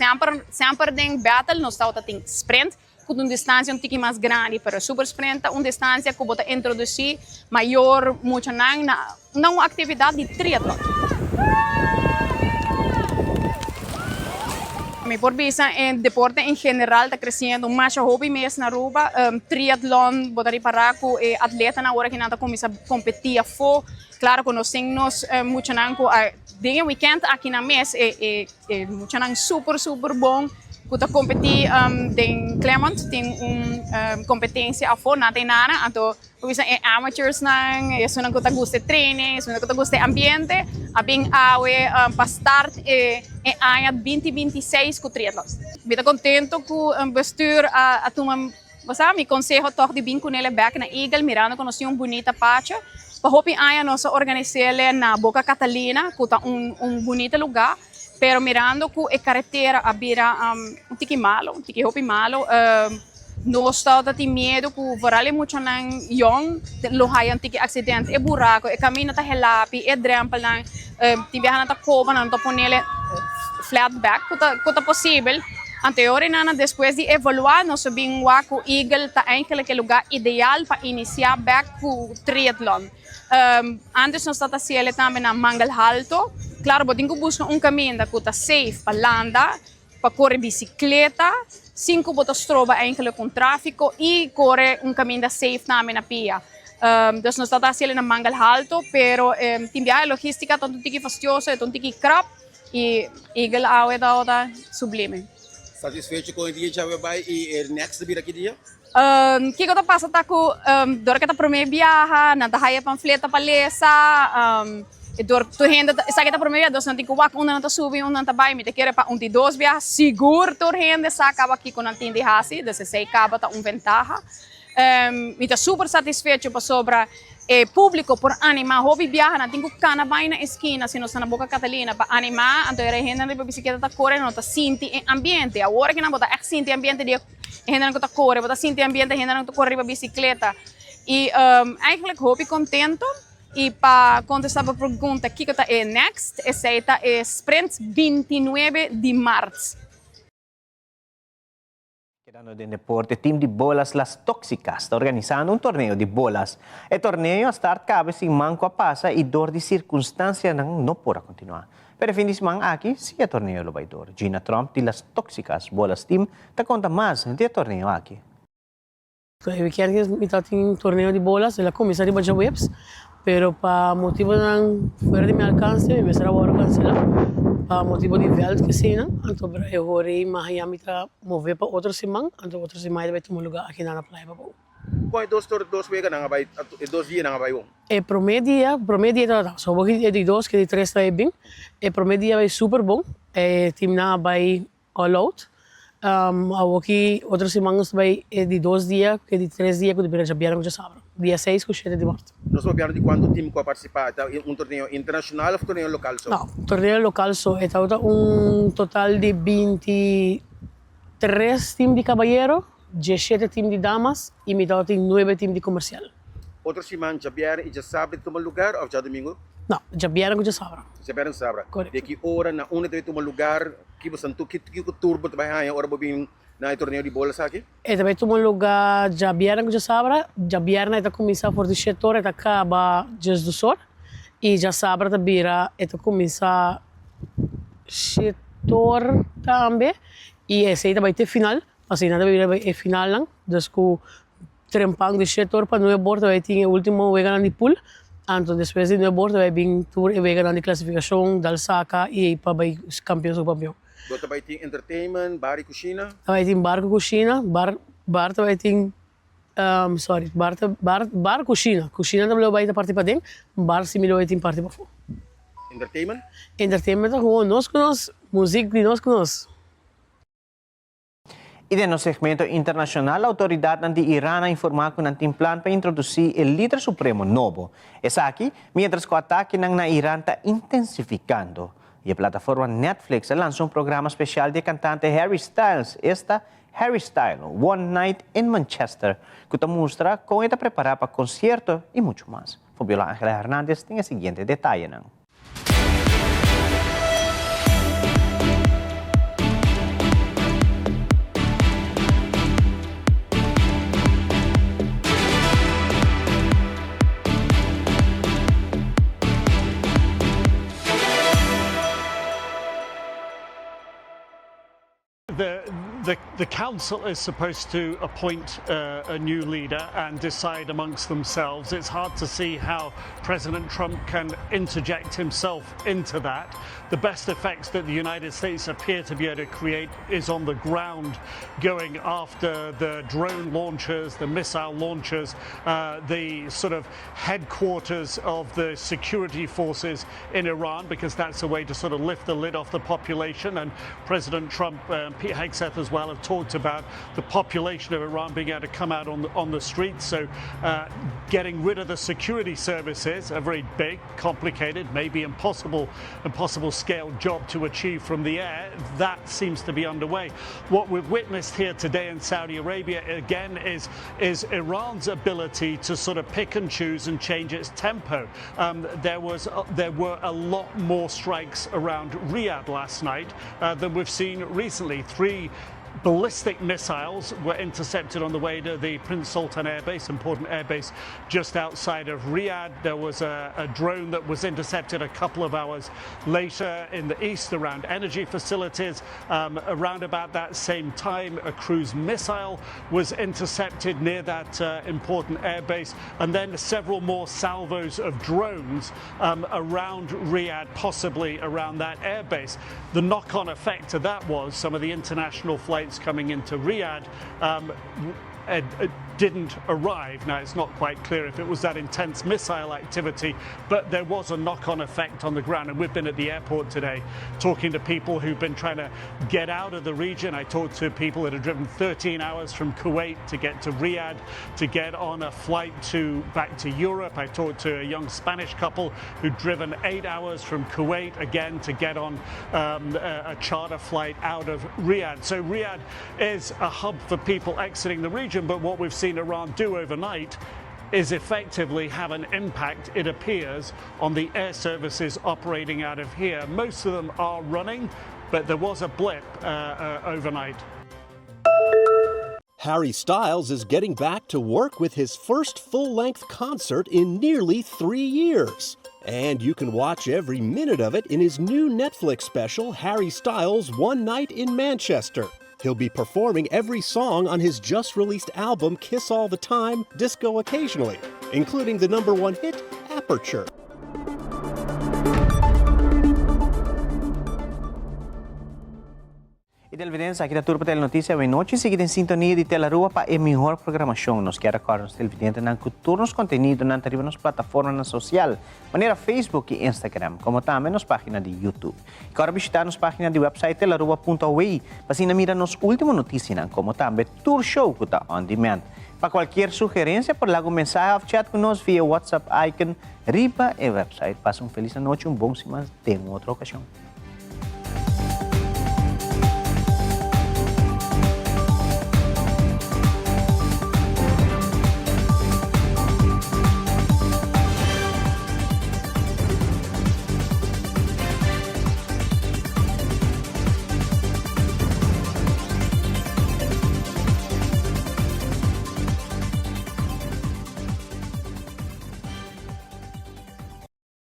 sempre em battle nós estamos tendo sprint com uma distância um pouquinho mais grande, para super sprint uma distância que pode introduzir maior, muito na uma atividade de triatlon. Mi por visa en deporte en general está creciendo más hobby mes na Aruba, triatlón, botari paraco, atleta na hora que nada começa a competir fo, claro conocemos mucho nanco, de weekend aqui na mes mucho nan super bom. Kuta competi den Claremont tem competência a fora na tem nada, então bisa amateurs nang, isso não kuta guste training, isso não kuta guste ambiente, a bem awe para start ano 2026 com triatlon. Bita contento com bestuur a turma, você me consejo toch de bem com ele back na Eagle, mirando conheci bonita patcha, para hopi ano nossa organizar na Boca Catalina, kuta bonito lugar. Pero mirando que a carretera abira tiki hopi malo, não está de medo que varale muito nang young, lo hayan tiki acidente, buraco, caminho tá relapi, drempel nang, tibiahan na cova, nang to ponele flat back, kuta possível. Anterior nana depois de evaluar, nós sabemos que o Eagle tá eigenlijk lugar ideal para iniciar back com triatlon. Antes nós está fazendo também na Mangal Alto. Claro, podemos buscar caminho que está safe para andar, para correr bicicleta, 5 botas trova eigenlijk com tráfego e correr caminho safe também na pia. Então nós está fazendo na Mangal Alto, pero tem a logística tanto tiki fastidioso, tanto tiki crap e Eagle awe da sublime. Satisfeito com o dia que vai e o next vir aqui dia? Que eu passa tá com dor que tá para mim viaja, na tá haya panfleta palesa, e dor tu renda essa que tá para mim viaja, dos não tem que wak não tá subir, não tá vai, me te quer para de dois viaja, seguro tu renda essa acaba aqui com a tende hasi, desse sei acaba tá ventaja. Me tá super satisfeito para sobra público por animar hobby viaja, não tem que cana vai na esquina, se não está na Boca Catalina para animar, então a gente na bicicleta tá correndo, não tá senti ambiente, agora que não botar senti ambiente de a gente não tá correndo, botar senti ambiente, a gente não tá correndo para bicicleta e eigenlijk hobby contento e para contestar a pergunta que tá next, essa é sprint 29 de março. Quedando de deporte, time de bolas Las Tóxicas está organizando torneio de bolas. O torneio start cabe sem manco a passa e dor de circunstância não pode continuar. Pero fim de semana aqui, sim o torneio lo vai dor. Gina Trump de Las Tóxicas bolas team te conta mais de torneio aqui. Eu quero que está em torneio de bolas, ela começa a baixar webs, pero para motivo não fora de meu alcance, me será agora cancelar. Para motivo de veld que cena, então eu horei Miami para mover para outra semana, então outra semana vai tomar lugar aqui na praia para Qual dois weeks na vai, 2 dias na vai bom? Promedio tá, só vou que de 2 que de 3 tá bem. Promedio vai super bom. Team na vai all out. Aqui outra semana vai de 2 dias, que de 3 dias que de já vieram já sábado. Dia 6 com 7 de março. Nós vamos ver de quanto time vai participar, torneio internacional ou torneio local só? Não, torneio local só. Está total de 23 times de caballeiro, 17 times de damas e metade tem 9 times de comercial. Outra semana já vieram e já sabe tomar lugar ou já domingo? Não, já vieram já sábado. Já vieram sábado. De que hora na uma deve tomar lugar, que você não que turbo vai ganhar, hora bobin na torneio de bolas aqui? Também tomar lugar já vieram já sábado, já vieram está começar por 17 horas, acaba just do sol e já sábado está vira, está começar 7 horas também e esse aí vai ter final. Assim, nada vai final lang, desco trempang de 7 horas para 9 horas vai ter o último vegano de pool, então depois de 9 horas vai vir tour e vegano de classificação, dal saca e para vai campeão subcampeão. Dota vai ter entertainment, bar e cozinha? Vai ter bar com cozinha, bar vai ter bar cozinha. Cozinha também vai ter parte para dentro, bar similar vai ter parte para fora. Entertainment? Entertainment é com nós, música de nós. E no segmento internacional, a autoridade de Irã informou que não tem plano para introduzir o líder supremo novo. Essa aqui, mientras que o ataque na Irã está intensificando. E a plataforma Netflix lançou programa especial de cantante Harry Styles. Harry Styles, One Night in Manchester, que mostra como está preparado para concerto e muito mais. Fabiola Ángela Hernández tem o seguinte detalhe. the council is supposed to appoint a new leader and decide amongst themselves. It's hard to see how President Trump can interject himself into that. The best effects that the United States appear to be able to create is on the ground, going after the drone launchers, the missile launchers, the sort of headquarters of the security forces in Iran, because that's a way to sort of lift the lid off the population. And President Trump, Pete Hegseth as well, have talked about the population of Iran being able to come out on the streets. So getting rid of the security services, a very big, complicated, maybe impossible scale job to achieve from the air, that seems to be underway. What we've witnessed here today in Saudi Arabia again is Iran's ability to sort of pick and choose and change its tempo. There were a lot more strikes around Riyadh last night than we've seen recently. 3 ballistic missiles were intercepted on the way to the Prince Sultan Air Base, important air base just outside of Riyadh. There was a drone that was intercepted a couple of hours later in the east around energy facilities. Around about that same time, a cruise missile was intercepted near that important air base, and then several more salvos of drones around Riyadh, possibly around that air base. The knock-on effect of that was some of the international flights coming into Riyadh didn't arrive. Now, it's not quite clear if it was that intense missile activity, but there was a knock-on effect on the ground. And we've been at the airport today talking to people who've been trying to get out of the region. I talked to people that had driven 13 hours from Kuwait to get to Riyadh, to get on a flight back to Europe. I talked to a young Spanish couple who'd driven 8 hours from Kuwait, again, to get on a charter flight out of Riyadh. So Riyadh is a hub for people exiting the region, but what we've seen Iran do overnight is effectively have an impact, it appears, on the air services operating out of here. Most of them are running, but there was a blip overnight. Harry Styles is getting back to work with his first full-length concert in nearly 3 years. And you can watch every minute of it in his new Netflix special, Harry Styles One Night in Manchester. He'll be performing every song on his just-released album, Kiss All the Time, Disco Occasionally, including the #1 hit, Aperture. E televidentes, aqui da Turpa Telenotícia, boa noite. Seguida em sintonia de Telarua para a melhor programação. Nos quer recordar os televidentes na cultura, nos conteúdo na arriba nas plataformas sociais, maneira Facebook e Instagram, como também nas páginas de YouTube. E agora visitar nas páginas de website telarua.ui para assim mirar nos últimas notícias, como também Tour Show que está on demand. Para qualquer sugerência, por lá mensagem ou chat conosco via WhatsApp icon riba e website. Passa feliz noite, bom semana, tem outra ocasião.